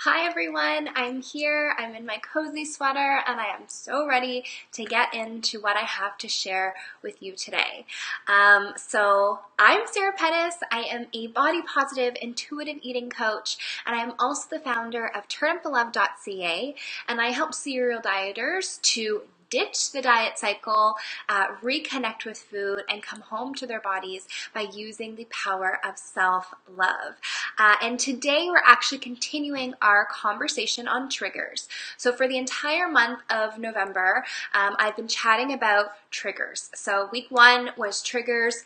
Hi everyone, I'm here, I'm in my cozy sweater, and I am so ready to get into what I have to share with you today. So I'm Sarah Pettis, I am a body positive intuitive eating coach, and I'm also the founder of turnupthelove.ca, and I help serial dieters to ditch the diet cycle, reconnect with food, and come home to their bodies by using the power of self-love. And today we're actually continuing our conversation on triggers. So for the entire month of November, I've been chatting about triggers. So week 1 was triggers.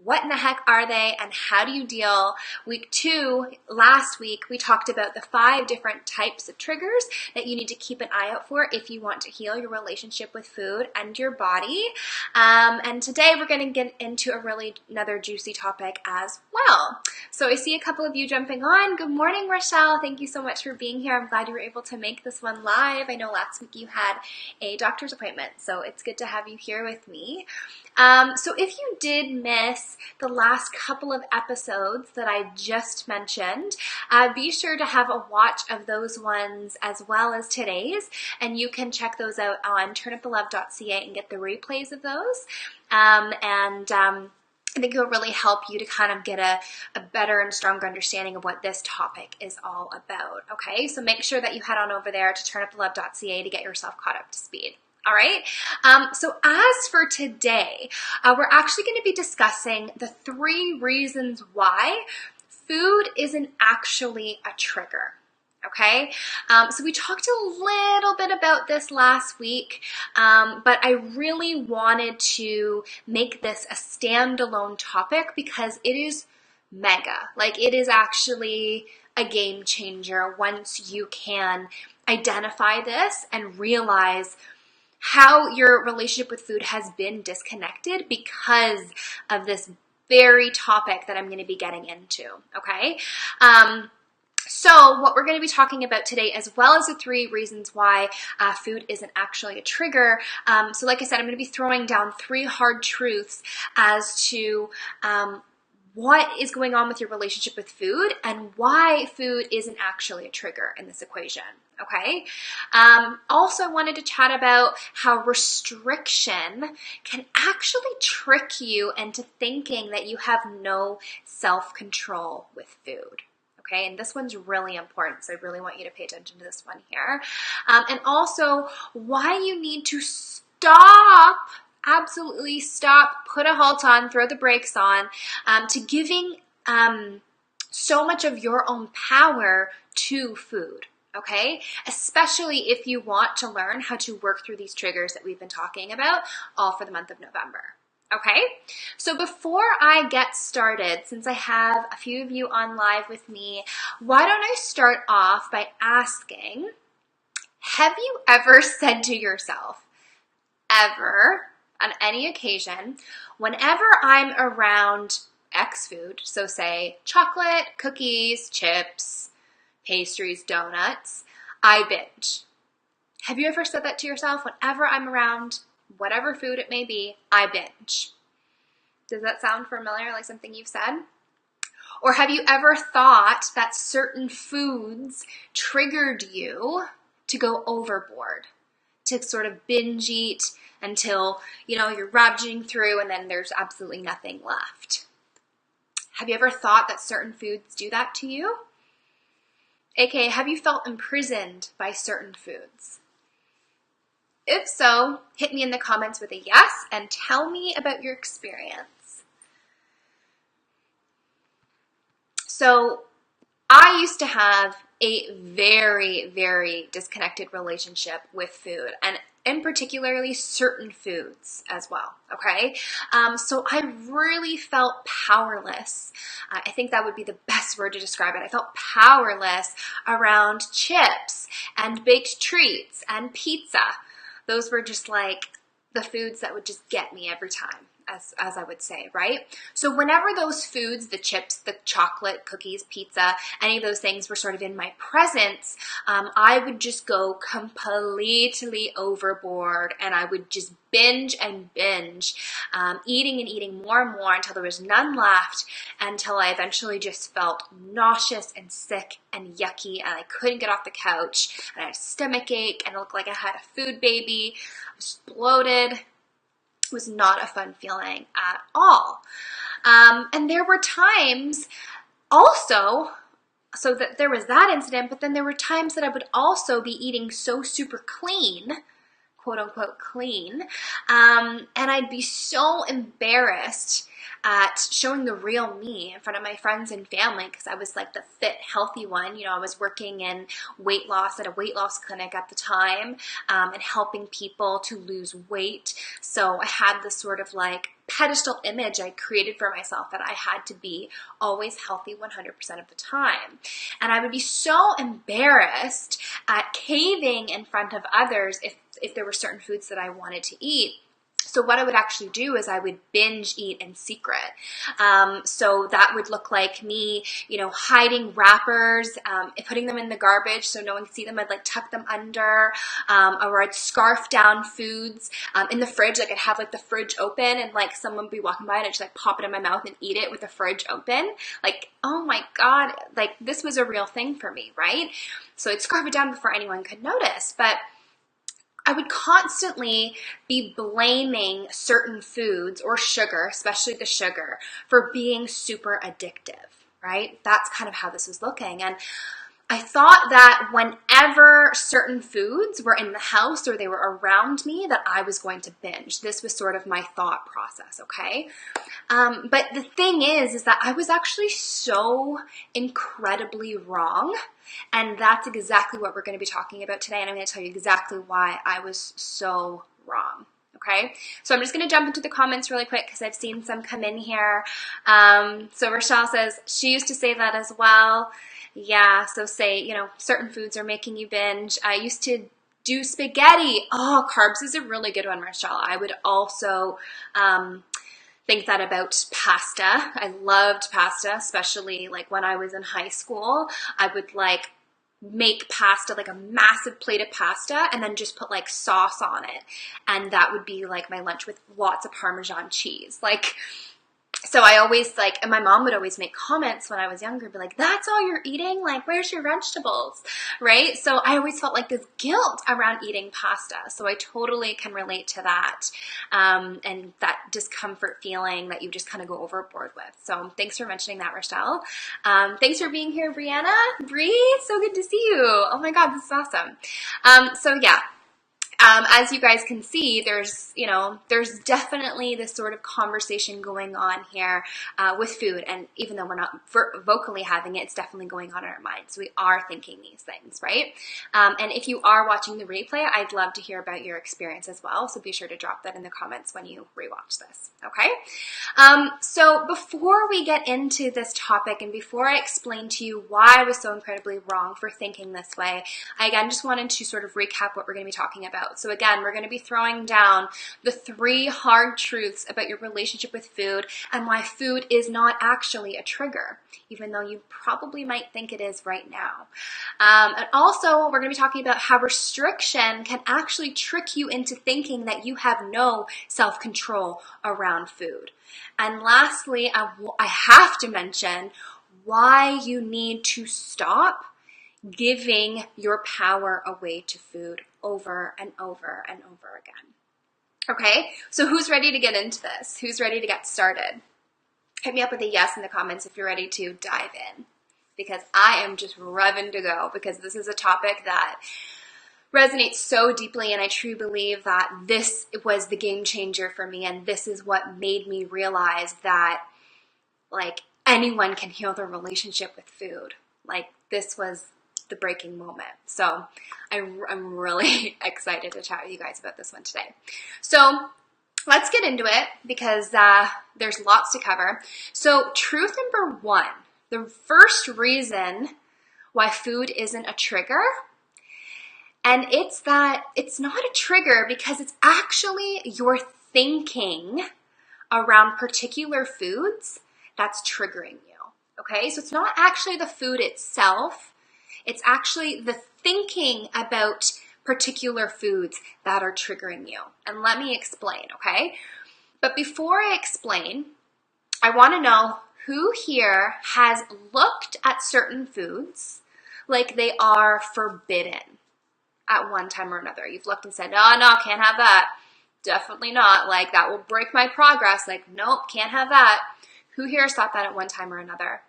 What in the heck are they and how do you deal? Week 2, last week, we talked about the 5 different types of triggers that you need to keep an eye out for if you want to heal your relationship with food and your body. And today we're going to get into another juicy topic as well. So I see a couple of you jumping on. Good morning, Rochelle. Thank you so much for being here. I'm glad you were able to make this one live. I know last week you had a doctor's appointment, so it's good to have you here with me. So if you did miss the last couple of episodes that I just mentioned, be sure to have a watch of those ones as well as today's, and you can check those out on turnupthelove.ca and get the replays of those. I think it'll really help you to kind of get a better and stronger understanding of what this topic is all about, okay? So make sure that you head on over there to turnupthelove.ca to get yourself caught up to speed. All right, so as for today, we're actually going to be discussing the 3 reasons why food isn't actually a trigger. Okay, so we talked a little bit about this last week, but I really wanted to make this a standalone topic because it is mega. Like, it is actually a game changer once you can identify this and realize how your relationship with food has been disconnected because of this very topic that I'm going to be getting into, okay? So what we're going to be talking about today, as well as the 3 reasons why food isn't actually a trigger. So like I said, I'm going to be throwing down 3 hard truths as to what is going on with your relationship with food and why food isn't actually a trigger in this equation. Okay. Also, I wanted to chat about how restriction can actually trick you into thinking that you have no self-control with food. Okay, and this one's really important, so I really want you to pay attention to this one here. And also, why you need to stop, absolutely stop, put a halt on, throw the brakes on, to giving so much of your own power to food. Okay, especially if you want to learn how to work through these triggers that we've been talking about all for the month of November. Okay, so before I get started, since I have a few of you on live with me, why don't I start off by asking, have you ever said to yourself, ever, on any occasion, whenever I'm around X food, so say chocolate, cookies, chips, pastries, donuts, I binge? Have you ever said that to yourself? Whenever I'm around whatever food it may be, I binge. Does that sound familiar, like something you've said? Or have you ever thought that certain foods triggered you to go overboard, to sort of binge eat until, you're ravaging through and then there's absolutely nothing left? Have you ever thought that certain foods do that to you? AKA, have you felt imprisoned by certain foods? If so, hit me in the comments with a yes and tell me about your experience. So I used to have a very, very disconnected relationship with food, and in particularly certain foods as well, okay? So I really felt powerless. I think that would be the best word to describe it. I felt powerless around chips and baked treats and pizza. Those were just like the foods that would just get me every time, as I would say, right? So whenever those foods, the chips, the chocolate, cookies, pizza, any of those things were sort of in my presence, I would just go completely overboard, and I would just binge and binge, eating and eating more and more until there was none left, until I eventually just felt nauseous and sick and yucky, and I couldn't get off the couch, and I had a stomach ache, and it looked like I had a food baby. I was bloated. It was not a fun feeling at all. And there were times also, so that there was that incident, but then there were times that I would also be eating so super clean, quote unquote clean, and I'd be so embarrassed at showing the real me in front of my friends and family, because I was like the fit, healthy one. You know, I was working in weight loss at a weight loss clinic at the time, and helping people to lose weight. So I had this sort of like pedestal image I created for myself that I had to be always healthy 100% of the time. And I would be so embarrassed at caving in front of others if there were certain foods that I wanted to eat. So what I would actually do is I would binge eat in secret. So that would look like me, you know, hiding wrappers, putting them in the garbage so no one could see them. I'd like tuck them under, or I'd scarf down foods in the fridge. Like I'd have like the fridge open, and like someone would be walking by and I'd just like pop it in my mouth and eat it with the fridge open. Like, oh my God, like this was a real thing for me, right? So I'd scarf it down before anyone could notice. But I would constantly be blaming certain foods or sugar, especially the sugar, for being super addictive, right? That's kind of how this was looking. And I thought that whenever certain foods were in the house or they were around me, that I was going to binge. This was sort of my thought process, okay? But the thing is that I was actually so incredibly wrong. And that's exactly what we're going to be talking about today. And I'm going to tell you exactly why I was so wrong. Okay, so I'm just going to jump into the comments really quick because I've seen some come in here. So Rochelle says, she used to say that as well. Yeah, so say, you know, certain foods are making you binge. I used to do spaghetti. Oh, carbs is a really good one, Rochelle. I would also think that about pasta. I loved pasta, especially like when I was in high school. I would like make pasta, like a massive plate of pasta, and then just put like sauce on it. And that would be like my lunch with lots of Parmesan cheese. Like, so I always like, and my mom would always make comments when I was younger, be like, that's all you're eating? Like, where's your vegetables? Right? So I always felt like this guilt around eating pasta. So I totally can relate to that. And that discomfort feeling that you just kind of go overboard with. So thanks for mentioning that, Rochelle. Thanks for being here, Brianna. Bree, so good to see you. Oh my God, this is awesome. So yeah. As you guys can see, there's definitely this sort of conversation going on here with food. And even though we're not vocally having it, it's definitely going on in our minds. We are thinking these things, right? And if you are watching the replay, I'd love to hear about your experience as well. So be sure to drop that in the comments when you rewatch this, okay? So before we get into this topic and before I explain to you why I was so incredibly wrong for thinking this way, I again just wanted to sort of recap what we're going to be talking about. So again, we're going to be throwing down the 3 hard truths about your relationship with food and why food is not actually a trigger, even though you probably might think it is right now. And also, we're going to be talking about how restriction can actually trick you into thinking that you have no self-control around food. And lastly, I have to mention why you need to stop giving your power away to food over and over and over again. Okay, so who's ready to get into this? Who's ready to get started? Hit me up with a yes in the comments if you're ready to dive in, because I am just revving to go, because this is a topic that resonates so deeply, and I truly believe that this was the game changer for me, and this is what made me realize that like anyone can heal their relationship with food. Like this was the breaking moment. So I'm really excited to chat with you guys about this one today. So let's get into it, because there's lots to cover. So truth number 1, the first reason why food isn't a trigger, and it's that it's not a trigger because it's actually your thinking around particular foods that's triggering you. Okay, so it's not actually the food itself, it's actually the thinking about particular foods that are triggering you. And let me explain, okay? But before I explain, I want to know who here has looked at certain foods like they are forbidden at one time or another. You've looked and said, oh, no, can't have that. Definitely not. Like, that will break my progress. Like, nope, can't have that. Who here has thought that at one time or another?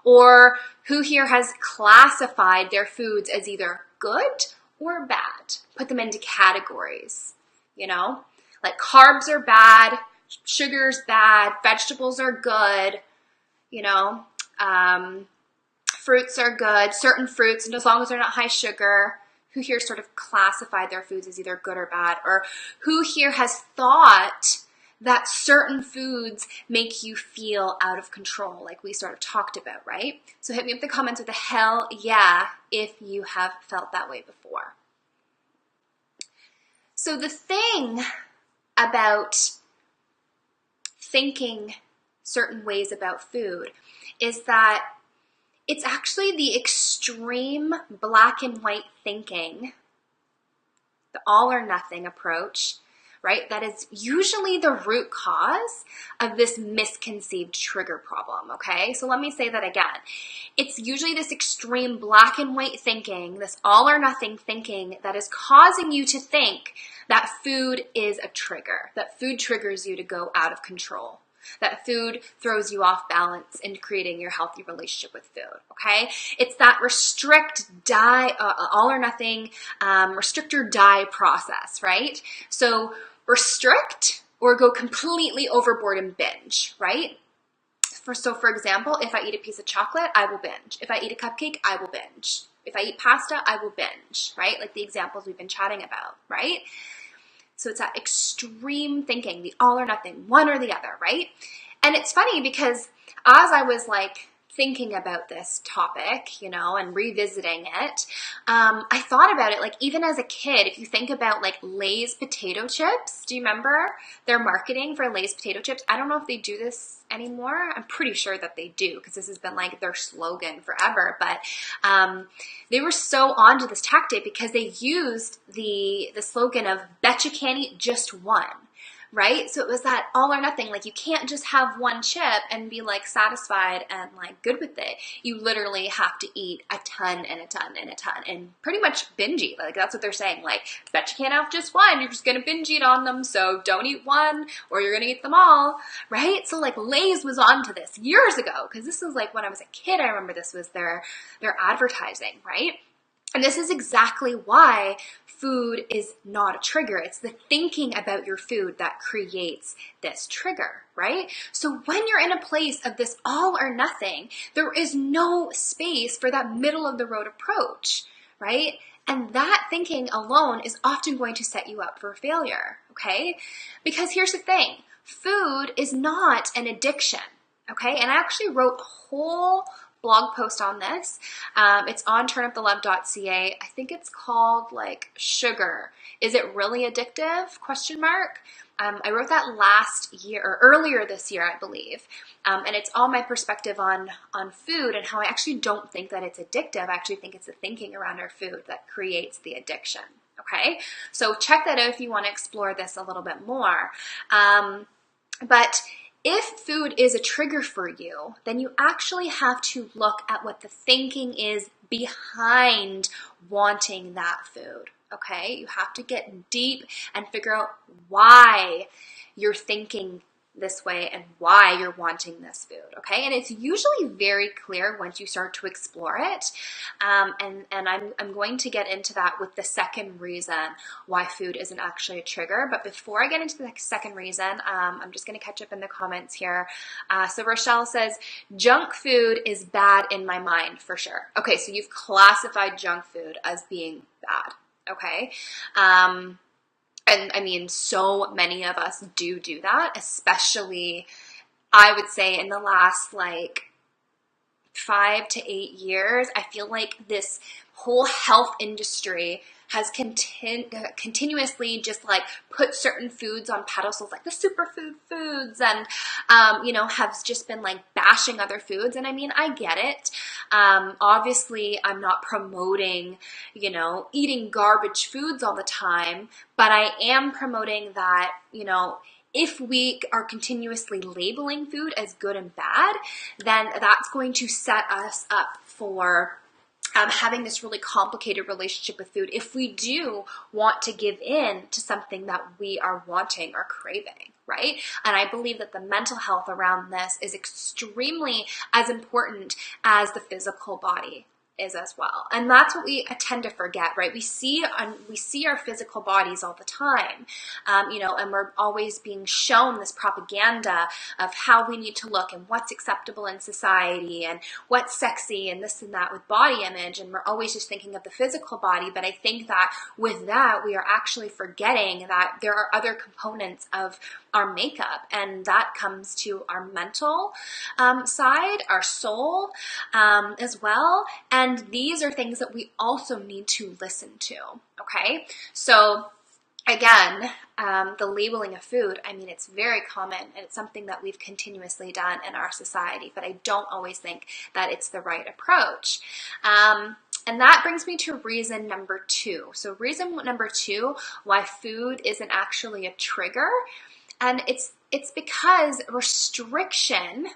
Or who here has classified their foods as either good or bad? Put them into categories, you know? Like carbs are bad, sugar's bad, vegetables are good, you know? Fruits are good, certain fruits, and as long as they're not high sugar. Who here sort of classified their foods as either good or bad? Or who here has thought that certain foods make you feel out of control, like we sort of talked about, right? So hit me up in the comments with a hell yeah if you have felt that way before. So the thing about thinking certain ways about food is that it's actually the extreme black and white thinking, the all or nothing approach, right? That is usually the root cause of this misconceived trigger problem, okay? So let me say that again. It's usually this extreme black and white thinking, this all or nothing thinking that is causing you to think that food is a trigger, that food triggers you to go out of control, that food throws you off balance in creating your healthy relationship with food, okay? It's that all or nothing, restrict or die process, right? So restrict or go completely overboard and binge, right? So for example, if I eat a piece of chocolate, I will binge. If I eat a cupcake, I will binge. If I eat pasta, I will binge, right? Like the examples we've been chatting about, right? So it's that extreme thinking, the all or nothing, one or the other, right? And it's funny because as I was like thinking about this topic, you know, and revisiting it, I thought about it like even as a kid, if you think about like Lay's potato chips, do you remember their marketing for Lay's potato chips? I don't know if they do this anymore. I'm pretty sure that they do because this has been like their slogan forever, but they were so onto this tactic because they used the slogan of bet you can't eat just one. Right? So it was that all or nothing. Like you can't just have one chip and be like satisfied and like good with it. You literally have to eat a ton and a ton and a ton and pretty much binge eat. Like that's what they're saying. Like, bet you can't have just one. You're just going to binge eat on them. So don't eat one or you're going to eat them all. Right? So like Lay's was onto this years ago because this was like when I was a kid. I remember this was their advertising, right? And this is exactly why food is not a trigger. It's the thinking about your food that creates this trigger, right? So when you're in a place of this all or nothing, there is no space for that middle of the road approach, right? And that thinking alone is often going to set you up for failure, okay? Because here's the thing, food is not an addiction, okay? And I actually wrote a whole blog post on this. It's on turnupthelove.ca. I think it's called like sugar. Is it really addictive? Question mark. I wrote that last year or earlier this year, I believe. And it's all my perspective on food and how I actually don't think that it's addictive. I actually think it's the thinking around our food that creates the addiction. Okay. So check that out if you want to explore this a little bit more. But if food is a trigger for you, then you actually have to look at what the thinking is behind wanting that food, okay? You have to get deep and figure out why you're thinking this way and why you're wanting this food, okay? And it's usually very clear once you start to explore it. And I'm going to get into that with the second reason why food isn't actually a trigger. But before I get into the second reason, I'm just going to catch up in the comments here. So Rochelle says, junk food is bad in my mind for sure. Okay, so you've classified junk food as being bad, okay? And I mean, so many of us do that, especially, I would say, in the last like 5 to 8 years. I feel like this whole health industry has continuously just like put certain foods on pedestals, like the superfood foods, and has just been like bashing other foods. And I mean, I get it. Obviously, I'm not promoting, eating garbage foods all the time, but I am promoting that, if we are continuously labeling food as good and bad, then that's going to set us up for having this really complicated relationship with food if we do want to give in to something that we are wanting or craving, right? And I believe that the mental health around this is extremely as important as the physical body is as well. And that's what we tend to forget, right? We see our physical bodies all the time, and we're always being shown this propaganda of how we need to look and what's acceptable in society and what's sexy and this and that with body image. And we're always just thinking of the physical body. But I think that with that, we are actually forgetting that there are other components of our makeup, and that comes to our mental side, our soul as well. And these are things that we also need to listen to, okay? So again, the labeling of food, I mean, it's very common, and it's something that we've continuously done in our society, but I don't always think that it's the right approach. And that brings me to reason number 2. So reason number 2, why food isn't actually a trigger, and it's because restriction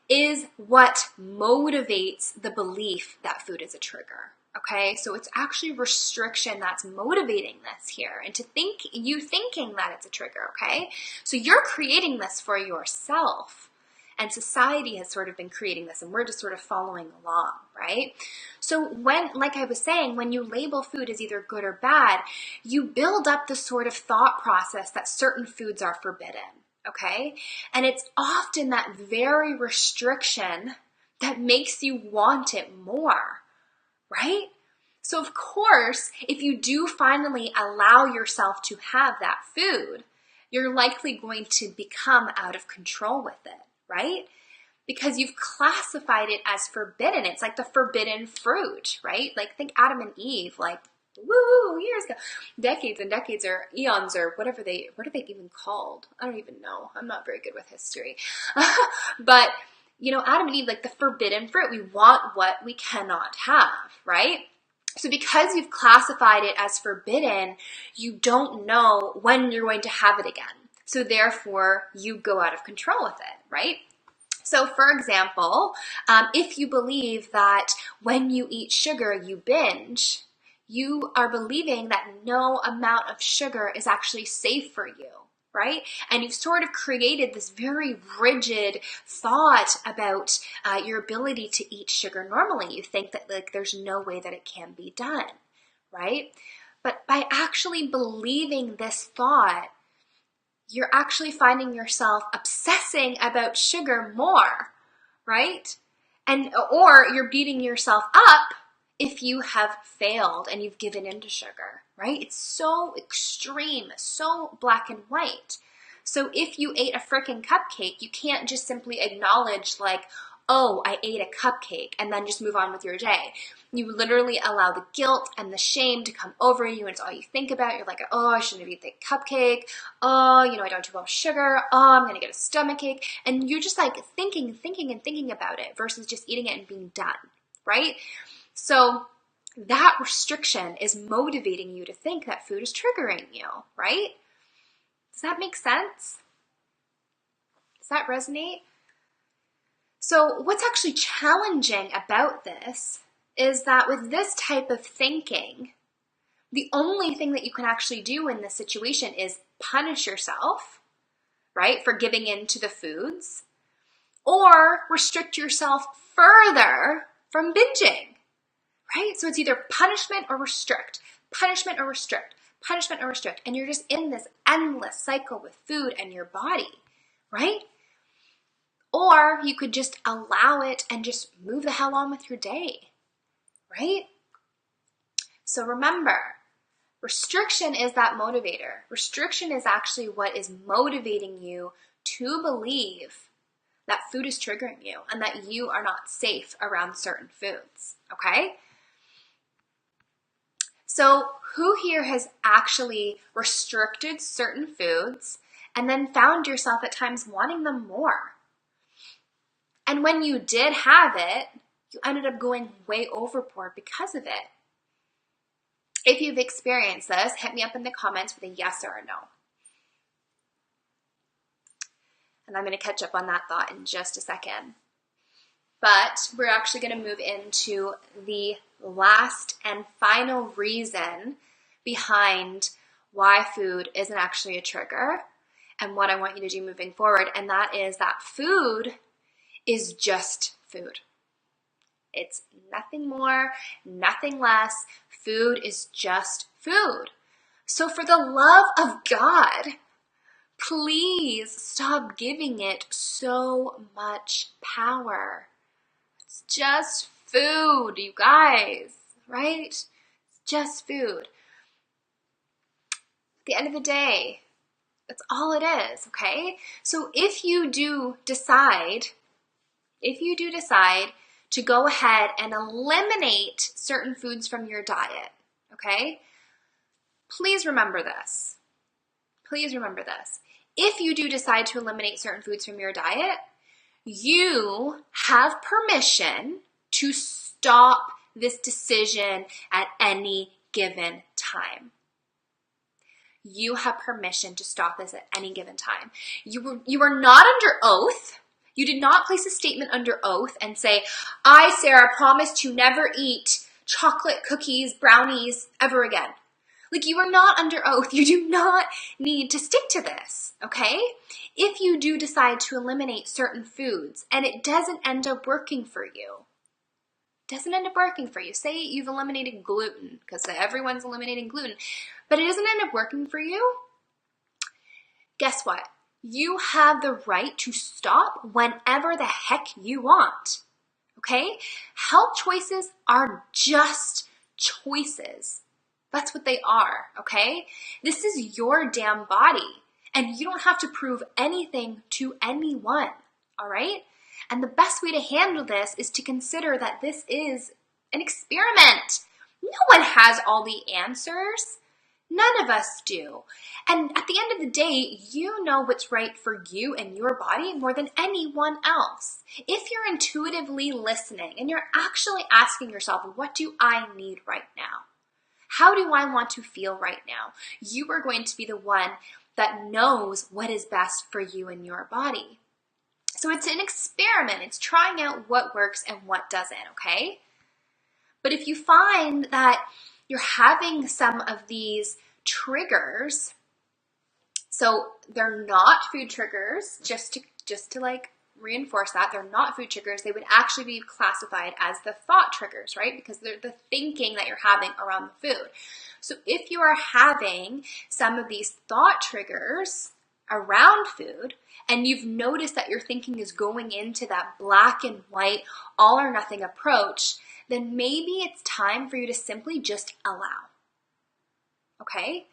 is what motivates the belief that food is a trigger. Okay, so it's actually restriction that's motivating this here, and thinking that it's a trigger. Okay, so you're creating this for yourself, and society has sort of been creating this, and we're just sort of following along, right? So like I was saying, when you label food as either good or bad, you build up the sort of thought process that certain foods are forbidden. Okay, and it's often that very restriction that makes you want it more. Right? So of course, if you do finally allow yourself to have that food, you're likely going to become out of control with it, right? Because you've classified it as forbidden. It's like the forbidden fruit, right? Like think Adam and Eve, like woo, years ago, decades and decades or eons or what are they even called? I don't even know. I'm not very good with history. But Adam and Eve, like the forbidden fruit, we want what we cannot have, right? So because you've classified it as forbidden, you don't know when you're going to have it again. So therefore, you go out of control with it, right? So for example, if you believe that when you eat sugar, you binge, you are believing that no amount of sugar is actually safe for you. Right? And you've sort of created this very rigid thought about your ability to eat sugar normally. You think that like there's no way that it can be done, right? But by actually believing this thought, you're actually finding yourself obsessing about sugar more, right? Or you're beating yourself up if you have failed and you've given in to sugar, right? It's so extreme, so black and white. So if you ate a freaking cupcake, you can't just simply acknowledge like, oh, I ate a cupcake and then just move on with your day. You literally allow the guilt and the shame to come over you, and it's all you think about. You're like, oh, I shouldn't have eaten the cupcake. Oh, I don't do well with sugar. Oh, I'm going to get a stomachache. And you're just like thinking about it versus just eating it and being done, right? So that restriction is motivating you to think that food is triggering you, right? Does that make sense? Does that resonate? So what's actually challenging about this is that with this type of thinking, the only thing that you can actually do in this situation is punish yourself, right, for giving in to the foods, or restrict yourself further from binging. Right? So it's either punishment or restrict, punishment or restrict, punishment or restrict. And you're just in this endless cycle with food and your body, right? Or you could just allow it and just move the hell on with your day, right? So remember, restriction is that motivator. Restriction is actually what is motivating you to believe that food is triggering you and that you are not safe around certain foods, okay? So who here has actually restricted certain foods and then found yourself at times wanting them more? And when you did have it, you ended up going way overboard because of it. If you've experienced this, hit me up in the comments with a yes or a no. And I'm going to catch up on that thought in just a second. But we're actually going to move into the last and final reason behind why food isn't actually a trigger and what I want you to do moving forward. And that is that food is just food. It's nothing more, nothing less. Food is just food. So for the love of God, please stop giving it so much power. It's just food, you guys, right? It's just food. At the end of the day, that's all it is, okay? So if you do decide to go ahead and eliminate certain foods from your diet, okay? Please remember this. Please remember this. If you do decide to eliminate certain foods from your diet, you have permission to stop this decision at any given time. You have permission to stop this at any given time. You are not under oath. You did not place a statement under oath and say, I, Sarah, promise to never eat chocolate cookies, brownies ever again. Like, you are not under oath. You do not need to stick to this, okay? If you do decide to eliminate certain foods and it doesn't end up working for you, say you've eliminated gluten, because everyone's eliminating gluten, but it doesn't end up working for you, guess what? You have the right to stop whenever the heck you want, okay? Health choices are just choices. That's what they are, okay? This is your damn body, and you don't have to prove anything to anyone, all right? And the best way to handle this is to consider that this is an experiment. No one has all the answers. None of us do. And at the end of the day, you know what's right for you and your body more than anyone else. If you're intuitively listening and you're actually asking yourself, what do I need right now? How do I want to feel right now? You are going to be the one that knows what is best for you and your body. So it's an experiment. It's trying out what works and what doesn't, okay? But if you find that you're having some of these triggers, so they're not food triggers, just to like reinforce that, they're not food triggers. They would actually be classified as the thought triggers, right? Because they're the thinking that you're having around the food. So if you are having some of these thought triggers around food, and you've noticed that your thinking is going into that black and white, all or nothing approach, then maybe it's time for you to simply just allow. Okay?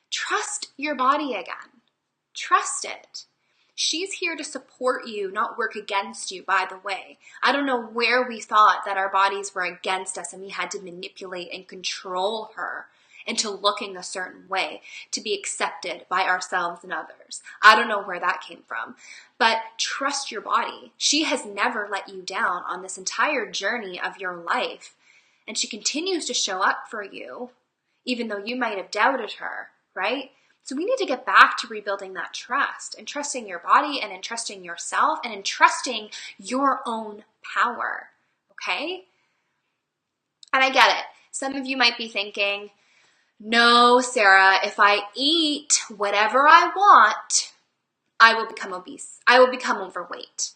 Trust your body again. Trust it. She's here to support you, not work against you, by the way. I don't know where we thought that our bodies were against us and we had to manipulate and control her into looking a certain way to be accepted by ourselves and others. I don't know where that came from. But trust your body. She has never let you down on this entire journey of your life. And she continues to show up for you, even though you might have doubted her, right? So we need to get back to rebuilding that trust and trusting your body and in trusting yourself and in trusting your own power, okay? And I get it. Some of you might be thinking, no, Sarah, if I eat whatever I want, I will become obese. I will become overweight.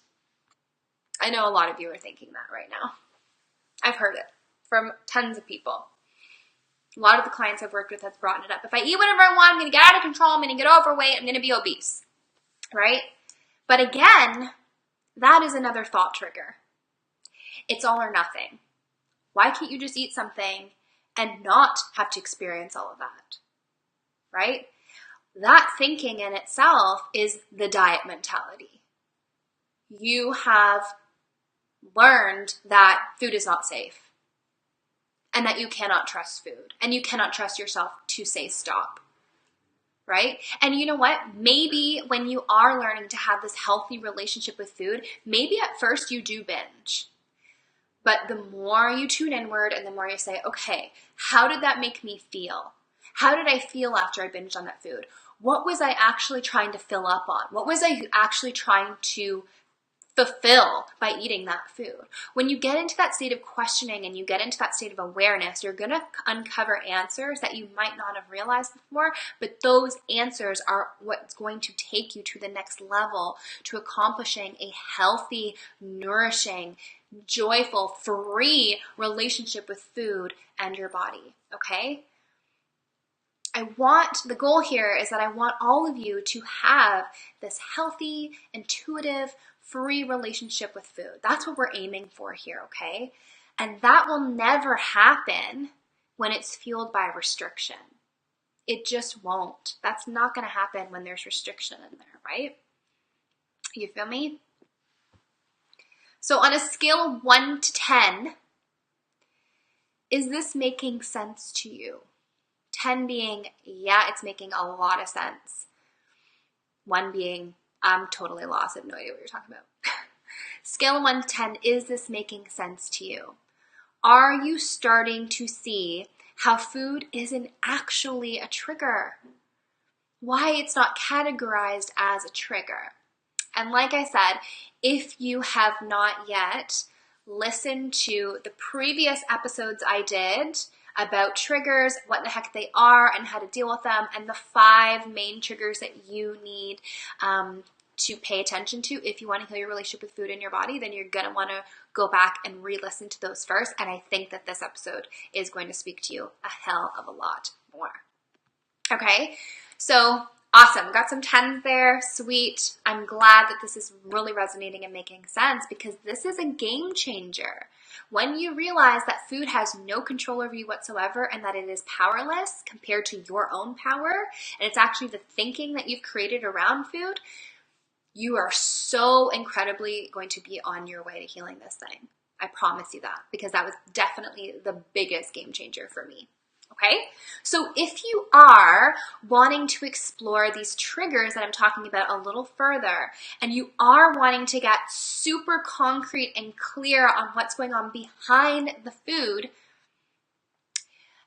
I know a lot of you are thinking that right now. I've heard it from tons of people. A lot of the clients I've worked with have brought it up. If I eat whatever I want, I'm going to get out of control. I'm going to get overweight. I'm going to be obese, right? But again, that is another thought trigger. It's all or nothing. Why can't you just eat something and not have to experience all of that, right? That thinking in itself is the diet mentality. You have learned that food is not safe. and that you cannot trust food and you cannot trust yourself to say stop. Right? And you know what? Maybe when you are learning to have this healthy relationship with food, maybe at first you do binge. But the more you tune inward and the more you say, okay, how did that make me feel? How did I feel after I binged on that food? What was I actually trying to fill up on? What was I actually trying to fulfill by eating that food? When you get into that state of questioning and you get into that state of awareness, you're going to uncover answers that you might not have realized before, but those answers are what's going to take you to the next level to accomplishing a healthy, nourishing, joyful, free relationship with food and your body, okay? The goal here is that I want all of you to have this healthy, intuitive, free relationship with food. That's what we're aiming for here, okay? And that will never happen when it's fueled by restriction. It just won't. That's not going to happen when there's restriction in there, right? You feel me? So on a scale of 1 to 10, is this making sense to you? 10 being, yeah, it's making a lot of sense. 1 being, I'm totally lost. I have no idea what you're talking about. Scale of 1 to 10, is this making sense to you? Are you starting to see how food isn't actually a trigger? Why it's not categorized as a trigger? And like I said, if you have not yet listened to the previous episodes I did about triggers, what the heck they are and how to deal with them, and the 5 main triggers that you need to pay attention to if you want to heal your relationship with food in your body, then you're going to want to go back and re-listen to those first. And I think that this episode is going to speak to you a hell of a lot more. Okay, so awesome. Got some 10s there. Sweet. I'm glad that this is really resonating and making sense because this is a game changer. When you realize that food has no control over you whatsoever and that it is powerless compared to your own power, and it's actually the thinking that you've created around food, you are so incredibly going to be on your way to healing this thing. I promise you that, because that was definitely the biggest game changer for me. Okay, so if you are wanting to explore these triggers that I'm talking about a little further, and you are wanting to get super concrete and clear on what's going on behind the food,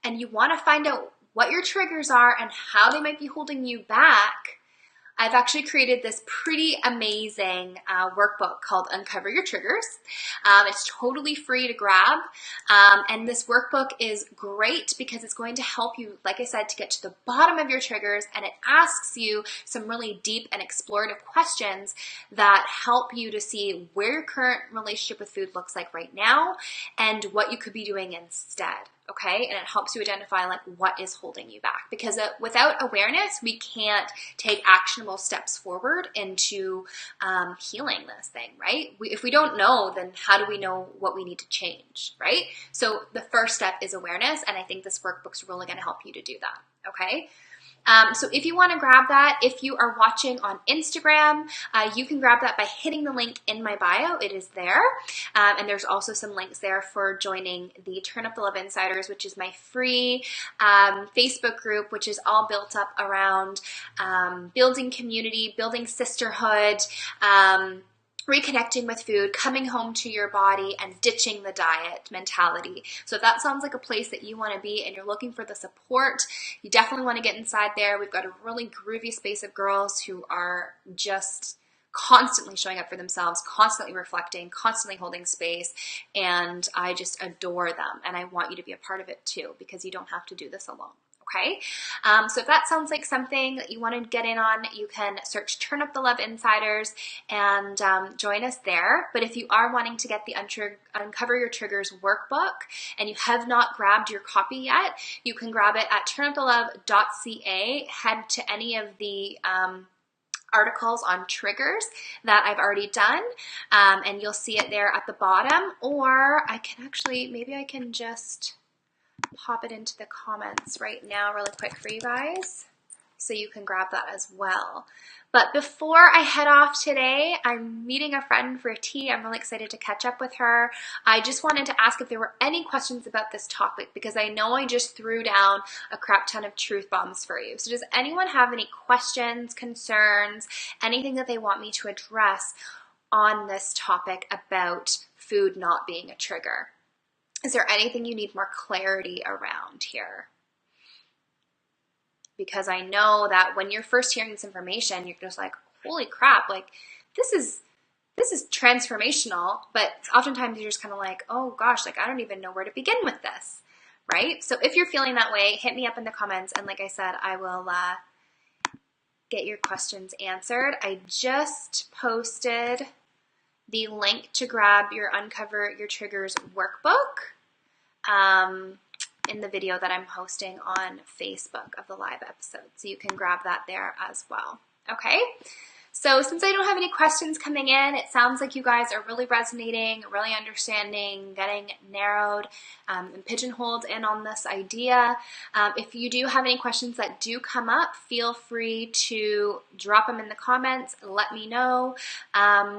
and you want to find out what your triggers are and how they might be holding you back, I've actually created this pretty amazing workbook called Uncover Your Triggers. It's totally free to grab. And this workbook is great because it's going to help you, like I said, to get to the bottom of your triggers, and it asks you some really deep and explorative questions that help you to see where your current relationship with food looks like right now and what you could be doing instead. Okay, and it helps you identify like what is holding you back, because without awareness, we can't take actionable steps forward into healing this thing, right? If we don't know, then how do we know what we need to change, right? So the first step is awareness, and I think this workbook's really going to help you to do that, okay? So if you want to grab that, if you are watching on Instagram, you can grab that by hitting the link in my bio. It is there. And there's also some links there for joining the Turn Up the Love Insiders, which is my free Facebook group, which is all built up around building community, building sisterhood, reconnecting with food, coming home to your body, and ditching the diet mentality. So if that sounds like a place that you want to be and you're looking for the support, you definitely want to get inside there. We've got a really groovy space of girls who are just constantly showing up for themselves, constantly reflecting, constantly holding space, and I just adore them. And I want you to be a part of it too, because you don't have to do this alone. Okay, so if that sounds like something that you want to get in on, you can search Turn Up the Love Insiders and join us there. But if you are wanting to get the Uncover Your Triggers workbook and you have not grabbed your copy yet, you can grab it at turnupthelove.ca. Head to any of the articles on triggers that I've already done, and you'll see it there at the bottom. Or I can actually, maybe I can just pop it into the comments right now really quick for you guys. So you can grab that as well. But before I head off today, I'm meeting a friend for tea. I'm really excited to catch up with her. I just wanted to ask if there were any questions about this topic, because I know I just threw down a crap ton of truth bombs for you. So does anyone have any questions, concerns, anything that they want me to address on this topic about food not being a trigger? Is there anything you need more clarity around here? Because I know that when you're first hearing this information, you're just like, holy crap, like this is transformational, but oftentimes you're just kind of like, oh gosh, like I don't even know where to begin with this, right? So if you're feeling that way, hit me up in the comments, and like I said, I will get your questions answered. I just posted the link to grab your Uncover Your Triggers workbook in the video that I'm hosting on Facebook of the live episode. So you can grab that there as well. Okay? So since I don't have any questions coming in, it sounds like you guys are really resonating, really understanding, getting narrowed and pigeonholed in on this idea. If you do have any questions that do come up, feel free to drop them in the comments, let me know,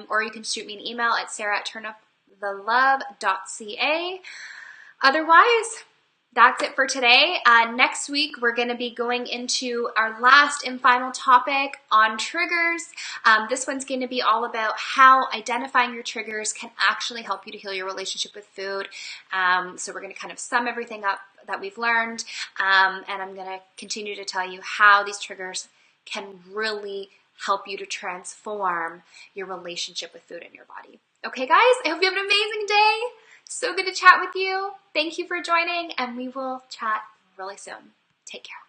or you can shoot me an email at sarah@turnupthelove.ca. Otherwise, that's it for today. Next week, we're going to be going into our last and final topic on triggers. This one's going to be all about how identifying your triggers can actually help you to heal your relationship with food. So we're going to kind of sum everything up that we've learned, and I'm going to continue to tell you how these triggers can really help you to transform your relationship with food in your body. Okay, guys, I hope you have an amazing day. So good to chat with you. Thank you for joining, and we will chat really soon. Take care.